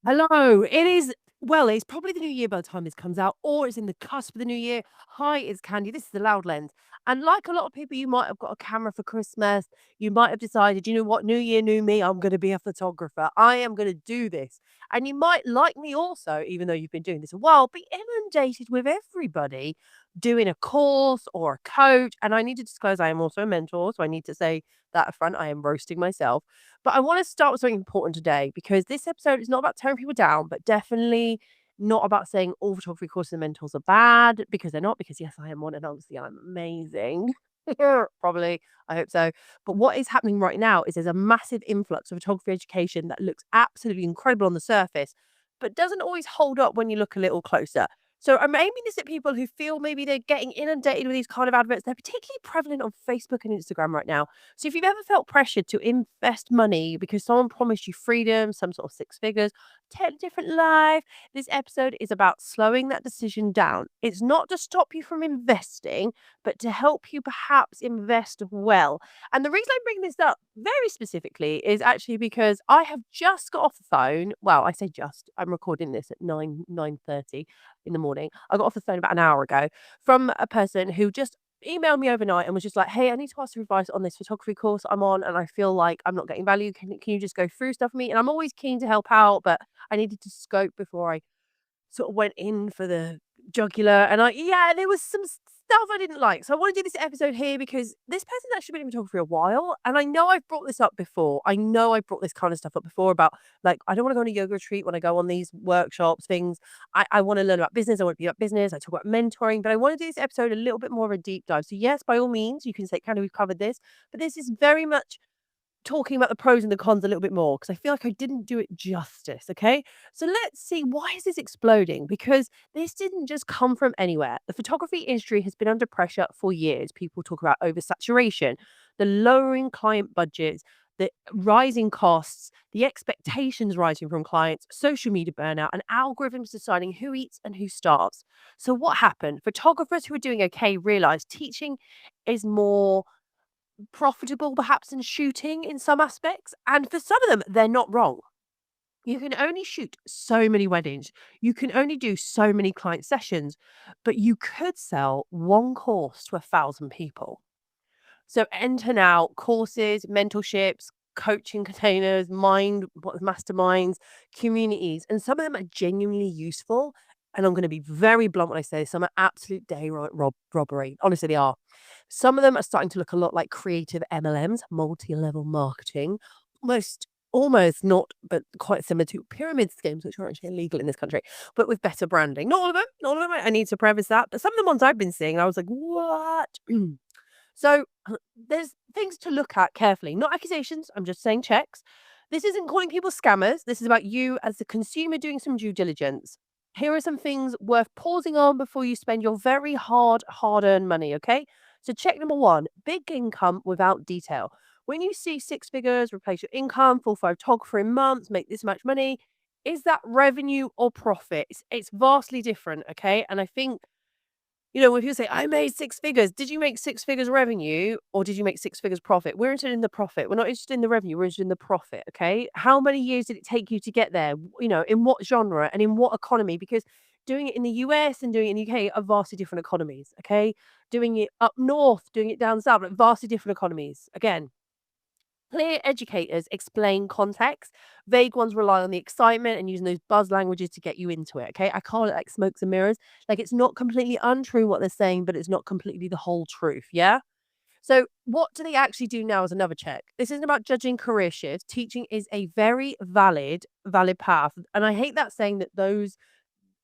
Hello. It's probably the new year by the time this comes out, or it's in the cusp of the new year. Hi, it's Candy. This is the Loud Lens. And like a lot of people, you might have got a camera for Christmas. You might have decided, you know what, new year, new me, I'm going to be a photographer. I am going to do this. And you might, like me also, even though you've been doing this a while, be inundated with everybody doing a course or a coach. And I need to disclose I am also a mentor. So I need to say that up front. I am roasting myself. But I want to start with something important today because this episode is not about tearing people down, but definitely not about saying all photography courses and mentors are bad because they're not. Because yes, I am one, and obviously I'm amazing. Probably, I hope so. But what is happening right now is there's a massive influx of photography education that looks absolutely incredible on the surface, but doesn't always hold up when you look a little closer. So I'm aiming this at people who feel maybe they're getting inundated with these kind of adverts. They're particularly prevalent on Facebook and Instagram right now. So if you've ever felt pressured to invest money because someone promised you freedom, some sort of six figures, different life, this episode is about slowing that decision down. It's not to stop you from investing, but to help you perhaps invest well. And the reason I bring this up very specifically is actually because I have just got off the phone. Well, I say just. I'm recording this at 9:30 in the morning. I got off the phone about an hour ago from a person who just emailed me overnight and was just like, "Hey, I need to ask for advice on this photography course I'm on, and I feel like I'm not getting value. Can you just go through stuff for me?" And I'm always keen to help out, but I needed to scope before I sort of went in for the jugular, and there was some stuff I didn't like. So I want to do this episode here because this person's actually been in photography for a while, and I know I've brought this up before. I know I've brought this kind of stuff up before about like I don't want to go on a yoga retreat when I go on these workshops, things. I want to learn about business. I want to be about business. I talk about mentoring, but I want to do this episode a little bit more of a deep dive. So yes, by all means, you can say, kind of we've covered this, but this is very much talking about the pros and the cons a little bit more because I feel like I didn't do it justice, okay? So let's see, why is this exploding? Because this didn't just come from anywhere. The photography industry has been under pressure for years. People talk about oversaturation, the lowering client budgets, the rising costs, the expectations rising from clients, social media burnout, and algorithms deciding who eats and who starves. So what happened? Photographers who were doing okay realized teaching is more profitable perhaps in shooting in some aspects, and for some of them, they're not wrong. You can only shoot so many weddings. You can only do so many client sessions, but you could sell one course to 1,000 people. So enter now courses, mentorships, coaching containers, masterminds, communities, and some of them are genuinely useful. And I'm going to be very blunt when I say this, some are absolute day robbery. Honestly, they are. Some of them are starting to look a lot like creative MLMs, multi-level marketing, almost not, but quite similar to pyramid schemes, which are actually illegal in this country, but with better branding. Not all of them, not all of them. I need to preface that, but some of the ones I've been seeing, I was like, what? So there's things to look at carefully, not accusations. I'm just saying checks. This isn't calling people scammers. This is about you as the consumer doing some due diligence. Here are some things worth pausing on before you spend your very hard earned money. Okay. So, check number one, big income without detail. When you see six figures, replace your income, full photographer in months, make this much money, is that revenue or profit? It's vastly different. Okay. And I think when people say, "I made six figures," did you make six figures revenue or did you make six figures profit? We're interested in the profit. We're not interested in the revenue. We're interested in the profit. Okay. How many years did it take you to get there? In what genre and in what economy? Because doing it in the US and doing it in the UK are vastly different economies. Okay. Doing it up north, doing it down south, like vastly different economies. Again, clear educators explain context. Vague ones rely on the excitement and using those buzz languages to get you into it. Okay. I call it like smokes and mirrors. Like it's not completely untrue what they're saying, but it's not completely the whole truth. Yeah. So, what do they actually do now is another check. This isn't about judging career shifts. Teaching is a very valid path. And I hate that saying that those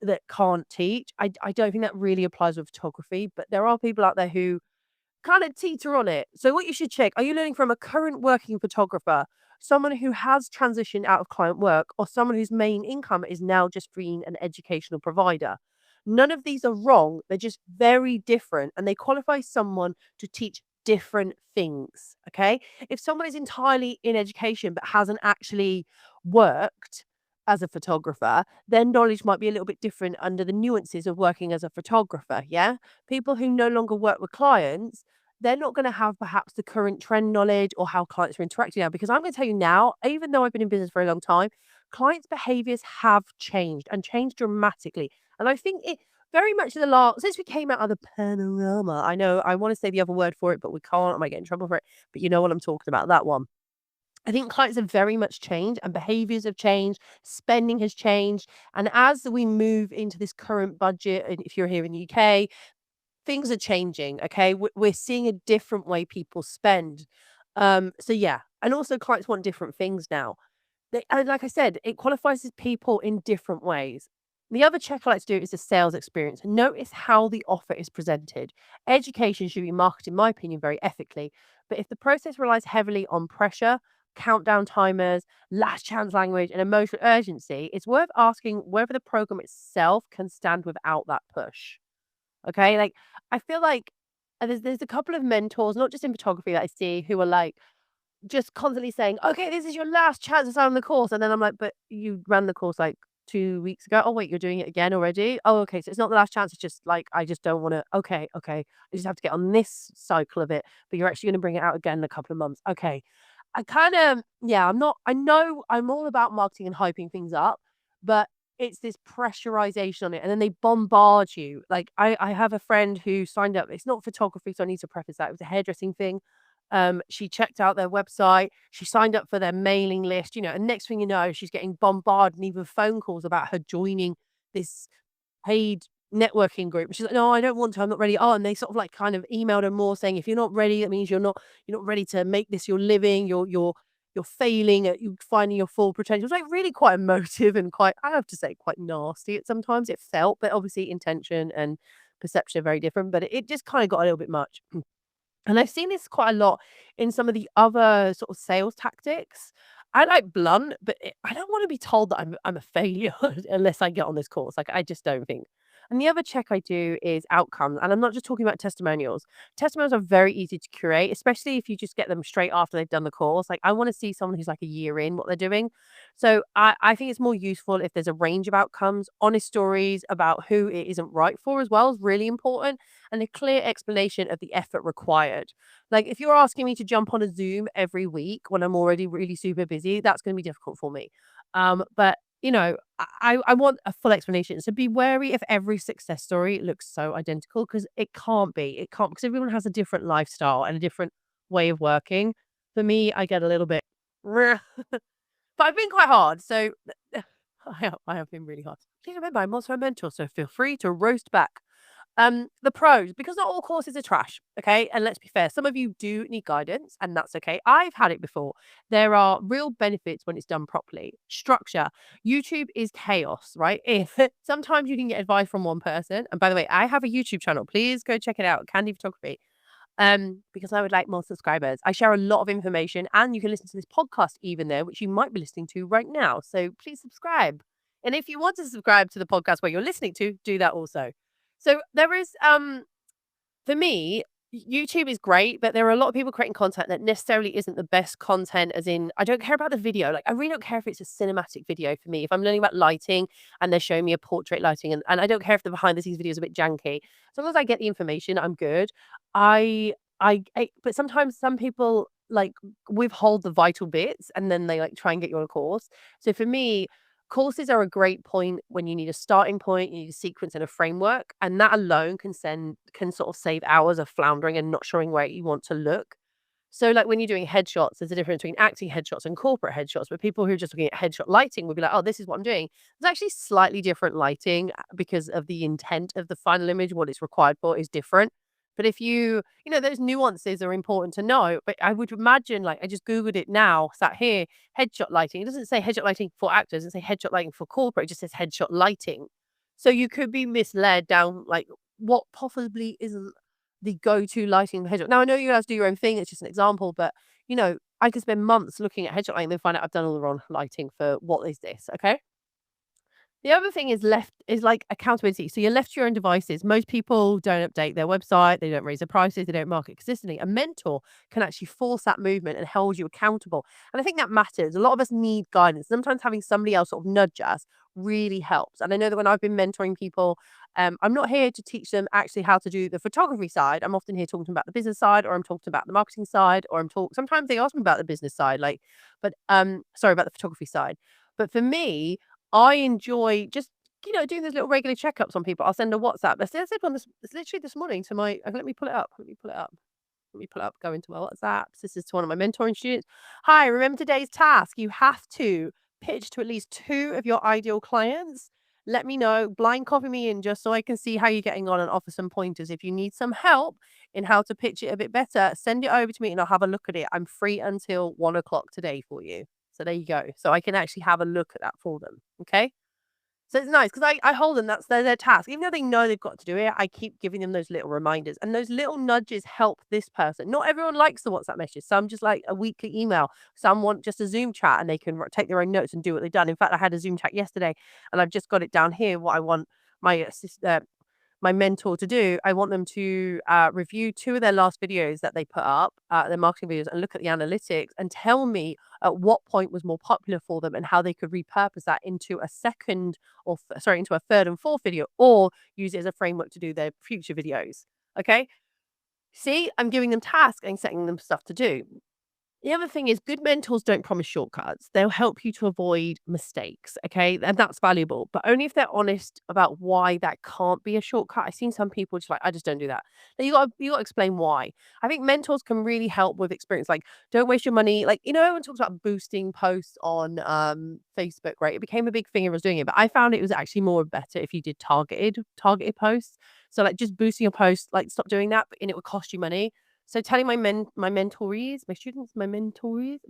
that can't teach. I don't think that really applies with photography, but there are people out there who kind of teeter on it. So what you should check, are you learning from a current working photographer, someone who has transitioned out of client work, or someone whose main income is now just being an educational provider? None of these are wrong. They're just very different and they qualify someone to teach different things. Okay. If someone is entirely in education but hasn't actually worked as a photographer, their knowledge might be a little bit different under the nuances of working as a photographer. Yeah. People who no longer work with clients, they're not going to have perhaps the current trend knowledge or how clients are interacting now. Because I'm going to tell you now, even though I've been in business for a long time, clients' behaviors have changed and changed dramatically. And I think it very much in the last, since we came out of the panorama, I know I want to say the other word for it, but we can't. I might get in trouble for it. But you know what I'm talking about, that one. I think clients have very much changed and behaviors have changed, spending has changed. And as we move into this current budget, and if you're here in the UK, things are changing. Okay. We're seeing a different way people spend. So yeah. And also clients want different things now. And like I said, it qualifies as people in different ways. The other check I like to do is the sales experience. Notice how the offer is presented. Education should be marketed, in my opinion, very ethically. But if the process relies heavily on pressure, countdown timers, last chance language, and emotional urgency, it's worth asking whether the program itself can stand without that push. Okay. Like, I feel like there's a couple of mentors, not just in photography, that I see who are like, just constantly saying, "Okay, this is your last chance to sign on the course," and then I'm like, "But you ran the course, like, 2 weeks ago. Oh, wait, you're doing it again already? Oh, okay, so it's not the last chance, it's just, like, I just don't wanna okay, okay. I just have to get on this cycle of it, but you're actually gonna bring it out again in a couple of months. Okay." I kinda yeah, I know I'm all about marketing and hyping things up, but it's this pressurization on it, and then they bombard you. Like, I have a friend who signed up, it's not photography, so I need to preface that, it was a hairdressing thing. She checked out their website, she signed up for their mailing list, and next thing you know, she's getting bombarded and even phone calls about her joining this paid networking group. And she's like, "No, I don't want to. I'm not ready." Oh, and they sort of like kind of emailed her more saying, "If you're not ready, that means you're not ready to make this your living. You're failing at you finding your full potential." It was like really quite emotive and quite, I have to say, quite nasty at sometimes it felt, but obviously intention and perception are very different. But it just kind of got a little bit much. And I've seen this quite a lot in some of the other sort of sales tactics. I like blunt, but I don't want to be told that I'm a failure unless I get on this course. Like, I just don't think. And the other check I do is outcomes. And I'm not just talking about testimonials. Testimonials are very easy to curate, especially if you just get them straight after they've done the course. Like, I want to see someone who's like a year in what they're doing. So I think it's more useful if there's a range of outcomes, honest stories about who it isn't right for as well is really important, and a clear explanation of the effort required. Like, if you're asking me to jump on a Zoom every week when I'm already really super busy, that's going to be difficult for me. But I want a full explanation. So be wary if every success story looks so identical, because it can't be. It can't, because everyone has a different lifestyle and a different way of working. For me, I get a little bit, but I've been quite hard. So I have been really hard. Please remember, I'm also a mentor, so feel free to roast back. The pros, because not all courses are trash, okay? And let's be fair, some of you do need guidance, and that's okay. I've had it before. There are real benefits when it's done properly. Structure. YouTube is chaos, right? If sometimes you can get advice from one person, and by the way, I have a YouTube channel. Please go check it out, Khandie Photography. Because I would like more subscribers. I share a lot of information, and you can listen to this podcast even there, which you might be listening to right now. So please subscribe. And if you want to subscribe to the podcast where you're listening to, do that also. So there is for me, YouTube is great, but there are a lot of people creating content that necessarily isn't the best content, as in, I don't care about the video. Like, I really don't care if it's a cinematic video for me. If I'm learning about lighting and they're showing me a portrait lighting, and I don't care if the behind the scenes video is a bit janky. As long as I get the information, I'm good. But sometimes some people like withhold the vital bits and then they like try and get you on a course. So for me, courses are a great point when you need a starting point, you need a sequence and a framework, and that alone can sort of save hours of floundering and not showing where you want to look. So, like when you're doing headshots, there's a difference between acting headshots and corporate headshots. But people who are just looking at headshot lighting would be like, "Oh, this is what I'm doing." There's actually slightly different lighting because of the intent of the final image. What it's required for is different. But if those nuances are important to know. But I would imagine, like, I just Googled it now, sat here, headshot lighting. It doesn't say headshot lighting for actors, it doesn't say headshot lighting for corporate, it just says headshot lighting. So you could be misled down, like, what possibly isn't the go-to lighting for headshot. Now, I know you guys do your own thing, it's just an example, but, I could spend months looking at headshot lighting and then find out I've done all the wrong lighting for what is this, okay? The other thing is like accountability. So you're left to your own devices. Most people don't update their website, they don't raise their prices, they don't market consistently. A mentor can actually force that movement and hold you accountable. And I think that matters. A lot of us need guidance. Sometimes having somebody else sort of nudge us really helps. And I know that when I've been mentoring people, I'm not here to teach them actually how to do the photography side. I'm often here talking about the business side, or I'm talking about the marketing side, or sometimes they ask me about the business side, like, but sorry, about the photography side. But for me, I enjoy just, doing those little regular checkups on people. I'll send a WhatsApp. I said one it's literally this morning to my, let me pull it up. Let me pull it up. Let me pull up, go into my WhatsApps. This is to one of my mentoring students. Hi, remember today's task? You have to pitch to at least two of your ideal clients. Let me know, blind copy me in just so I can see how you're getting on and offer some pointers. If you need some help in how to pitch it a bit better, send it over to me and I'll have a look at it. I'm free until 1 o'clock today for you. So there you go. So I can actually have a look at that for them. Okay. So it's nice because I hold them, that's their task. Even though they know they've got to do it, I keep giving them those little reminders, and those little nudges help this person. Not everyone likes the WhatsApp message. Some just like a weekly email. Some want just a Zoom chat and they can take their own notes and do what they've done. In fact, I had a Zoom chat yesterday and I've just got it down here what I want my my mentor to do. I want them to review two of their last videos that they put up, their marketing videos, and look at the analytics and tell me at what point was more popular for them and how they could repurpose that into a second or sorry, into a third and fourth video, or use it as a framework to do their future videos. Okay. See, I'm giving them tasks and setting them stuff to do. The other thing is good mentors don't promise shortcuts. They'll help you to avoid mistakes, okay? And that's valuable, but only if they're honest about why that can't be a shortcut. I've seen some people just like, I just don't do that. Now you got to explain why. I think mentors can really help with experience. Like, don't waste your money. Like, everyone talks about boosting posts on Facebook, right? It became a big thing. I was doing it, but I found it was actually more better if you did targeted posts. So like just boosting your post, like stop doing that, and it would cost you money. So telling my mentorees, my students, my mentorees,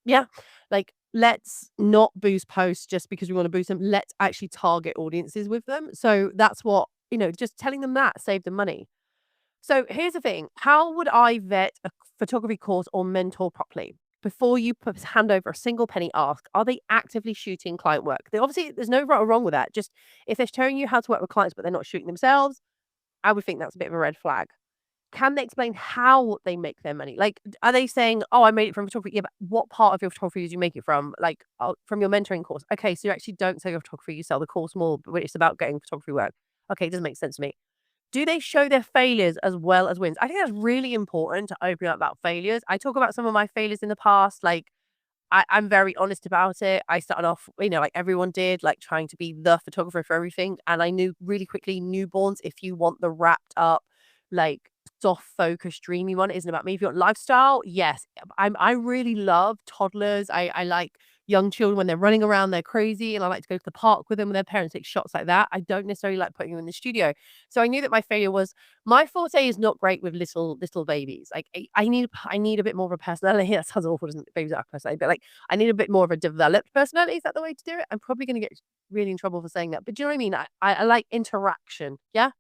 yeah, like let's not boost posts just because we want to boost them. Let's actually target audiences with them. So that's what, just telling them that save them money. So here's the thing. How would I vet a photography course or mentor properly? Before you hand over a single penny, ask, are they actively shooting client work? Obviously, there's no right or wrong with that. Just if they're showing you how to work with clients, but they're not shooting themselves, I would think that's a bit of a red flag. Can they explain how they make their money? Like, are they saying, "Oh, I made it from photography." Yeah, but what part of your photography did you make it from? Like, oh, from your mentoring course. Okay, so you actually don't sell your photography, you sell the course more, but it's about getting photography work. Okay, it doesn't make sense to me. Do they show their failures as well as wins? I think that's really important to open up about failures. I talk about some of my failures in the past, like I'm very honest about it. I started off, like everyone did, like trying to be the photographer for everything. And I knew really quickly newborns, if you want the wrapped up, like soft focus, dreamy one, it isn't about me. If you want lifestyle, yes. I really love toddlers. I like young children when they're running around, they're crazy. And I like to go to the park with them with their parents, take shots like that. I don't necessarily like putting them in the studio. So I knew that my failure was my forte is not great with little babies. Like I need a bit more of a personality. That sounds awful, doesn't it? Babies are a personality, but like I need a bit more of a developed personality. Is that the way to do it? I'm probably going to get really in trouble for saying that, but do you know what I mean? I like interaction. Yeah.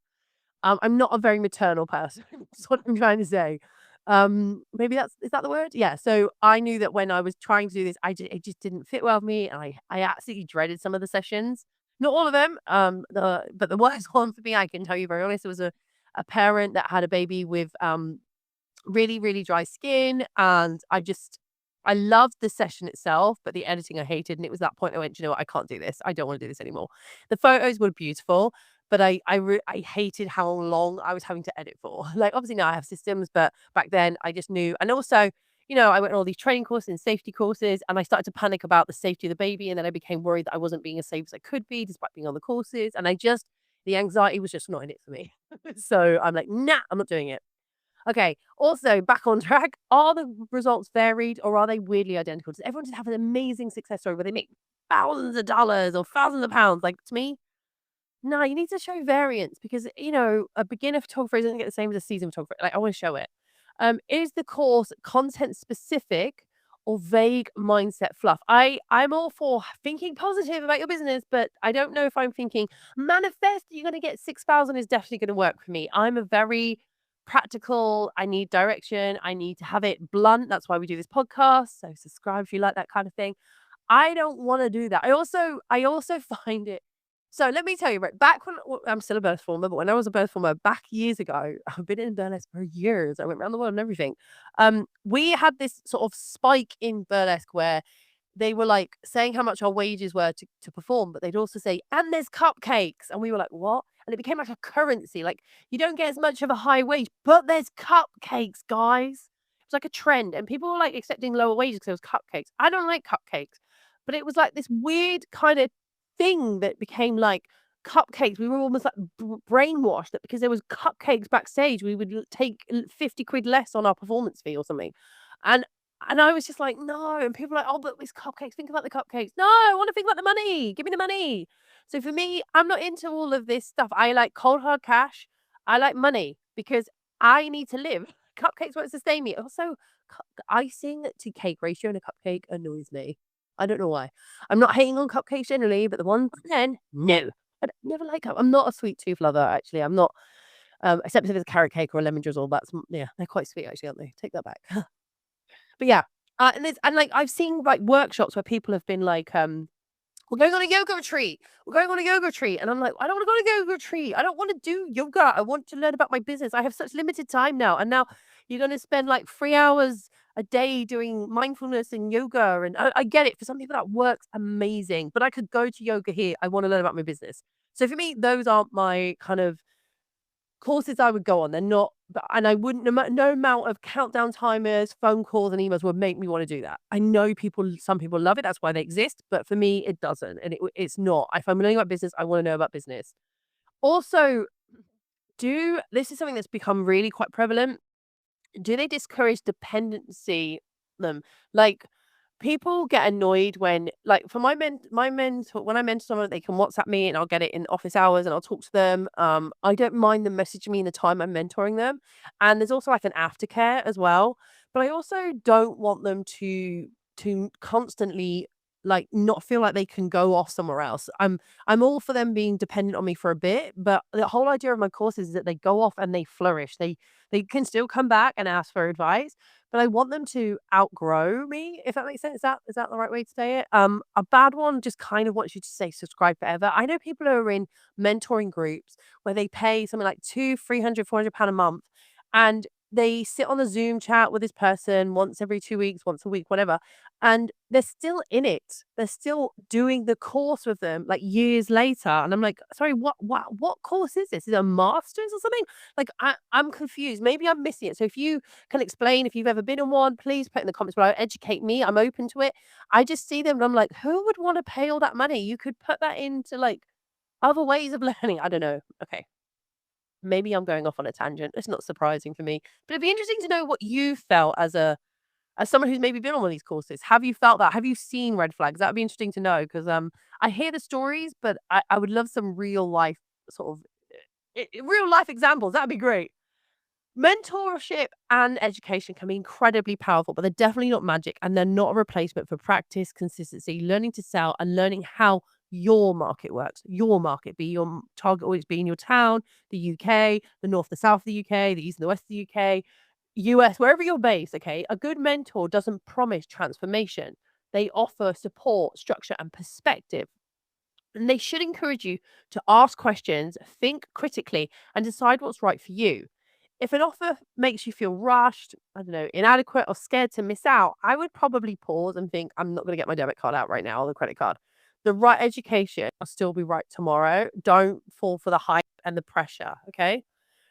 I'm not a very maternal person. That's what I'm trying to say. Maybe is that the word? Yeah. So I knew that when I was trying to do this, it just didn't fit well with me, and I absolutely dreaded some of the sessions. Not all of them. But the worst one for me, I can tell you very honest, it was a parent that had a baby with really, really dry skin, and I loved the session itself, but the editing I hated, and it was that point I went, "You know what? I can't do this. I don't wanna do this anymore." The photos were beautiful, but I hated how long I was having to edit for. Like, obviously now I have systems, but back then I just knew, and also, I went on all these training courses and safety courses, and I started to panic about the safety of the baby, and then I became worried that I wasn't being as safe as I could be despite being on the courses, and the anxiety was just not in it for me. So I'm like, "Nah, I'm not doing it." Okay. Also, back on track. Are the results varied or are they weirdly identical? Does everyone just have an amazing success story where they make thousands of dollars or thousands of pounds? Like to me, no, you need to show variance because, a beginner photographer doesn't get the same as a seasoned photographer. Like, I want to show it. Is the course content specific or vague mindset fluff? I'm all for thinking positive about your business, but I don't know if I'm thinking manifest you're going to get 6,000 is definitely going to work for me. I'm a very practical. I need direction. I need to have it blunt. That's why we do this podcast. So subscribe if you like that kind of thing. I don't wanna do that. I also find it so let me tell you, right, back when I'm still a birth former, but when I was a birth former back years ago, I've been in burlesque for years. I went around the world and everything. We had this sort of spike in burlesque where they were, like, saying how much our wages were to perform, but they'd also say, "And there's cupcakes," and we were like, "What?" And it became like a currency, like, you don't get as much of a high wage, but there's cupcakes, guys. It's like a trend, and people were, like, accepting lower wages because there was cupcakes. I don't like cupcakes. but it was like this weird kind of thing that became like cupcakes. We were almost like brainwashed that because there was cupcakes backstage, we would take 50 quid less on our performance fee or something. And I was just like, no. And people are like, oh, but it's cupcakes. Think about the cupcakes. No, I want to think about the money. Give me the money. So for me, I'm not into all of this stuff. I like cold hard cash. I like money because I need to live. Cupcakes won't sustain me. Also, the icing to cake ratio in a cupcake annoys me. I don't know why. I'm not hating on cupcakes generally, but the ones then, no. Never like I'm not a sweet tooth lover, actually. I'm not, except if it's a carrot cake or a lemon drizzle. That's yeah, they're quite sweet actually, aren't they? Take that back. But yeah, and like I've seen like workshops where people have been like, we're going on a yoga retreat. We're going on a yoga retreat. And I'm like, I don't want to go on a yoga retreat. I don't want to do yoga. I want to learn about my business. I have such limited time now. And now you're going to spend like 3 hours a day doing mindfulness and yoga. And I get it. For some people, that works amazing. But I could go to yoga here. I want to learn about my business. So for me, those aren't my kind of courses I would go on. They're not, and I wouldn't, no amount of countdown timers, phone calls, and emails would make me want to do that. I know some people love it. That's why they exist. But for me, it doesn't. And it's not. If I'm learning about business, I want to know about business. Also, this is something that's become really quite prevalent. Do they discourage dependency them? Like, people get annoyed when like, for my mentor when I mentor someone, they can WhatsApp me and I'll get it in office hours and I'll talk to them. I don't mind them messaging me in the time I'm mentoring them, and there's also, like, an aftercare as well, but I also don't want them to constantly, like, not feel like they can go off somewhere else. I'm all for them being dependent on me for a bit, but the whole idea of my courses is that they go off and they flourish. They can still come back and ask for advice, but I want them to outgrow me, if that makes sense. Is that the right way to say it? A bad one just kind of wants you to say subscribe forever. I know people who are in mentoring groups where they pay something like 200, 300, £400 a month, and they sit on a Zoom chat with this person once every 2 weeks, once a week, whatever, and they're still in it. They're still doing the course with them like years later. And I'm like, sorry, what course is this? Is it a master's or something? Like, I'm confused. Maybe I'm missing it. So if you can explain, if you've ever been on one, please put in the comments below. Educate me. I'm open to it. I just see them and I'm like, who would want to pay all that money? You could put that into like other ways of learning. I don't know. Okay. Maybe I'm going off on a tangent. It's not surprising for me. But it'd be interesting to know what you felt as someone who's maybe been on one of these courses. Have you felt that? Have you seen red flags? That'd be interesting to know because I hear the stories, but I would love some real life sort of real life examples. That'd be great. Mentorship and education can be incredibly powerful, but they're definitely not magic and they're not a replacement for practice, consistency, learning to sell, and learning how your market works. Your market, be your target always be in your town, the UK, the north, the south of the UK, the east and the west of the UK, US, wherever you're based. Okay. A good mentor doesn't promise transformation, they offer support, structure, and perspective. And they should encourage you to ask questions, think critically, and decide what's right for you. If an offer makes you feel rushed, I don't know, inadequate or scared to miss out, I would probably pause and think, I'm not going to get my debit card out right now or the credit card. The right education will still be right tomorrow. Don't fall for the hype and the pressure. Okay.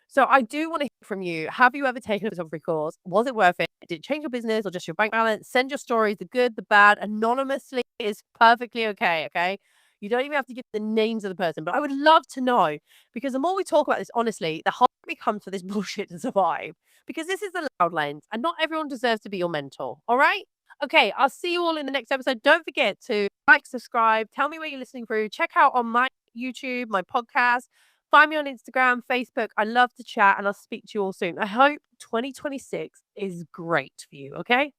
So I do want to hear from you. Have you ever taken a photography course? Was it worth it? Did it change your business or just your bank balance? Send your stories, the good, the bad, anonymously is perfectly okay. Okay. You don't even have to give the names of the person, but I would love to know because the more we talk about this, honestly, the harder it becomes for this bullshit to survive because this is the loud lens and not everyone deserves to be your mentor. All right. Okay. I'll see you all in the next episode. Don't forget to like, subscribe, tell me where you're listening through, check out on my YouTube, my podcast. Find me on Instagram, Facebook. I love to chat and I'll speak to you all soon. I hope 2026 is great for you. Okay.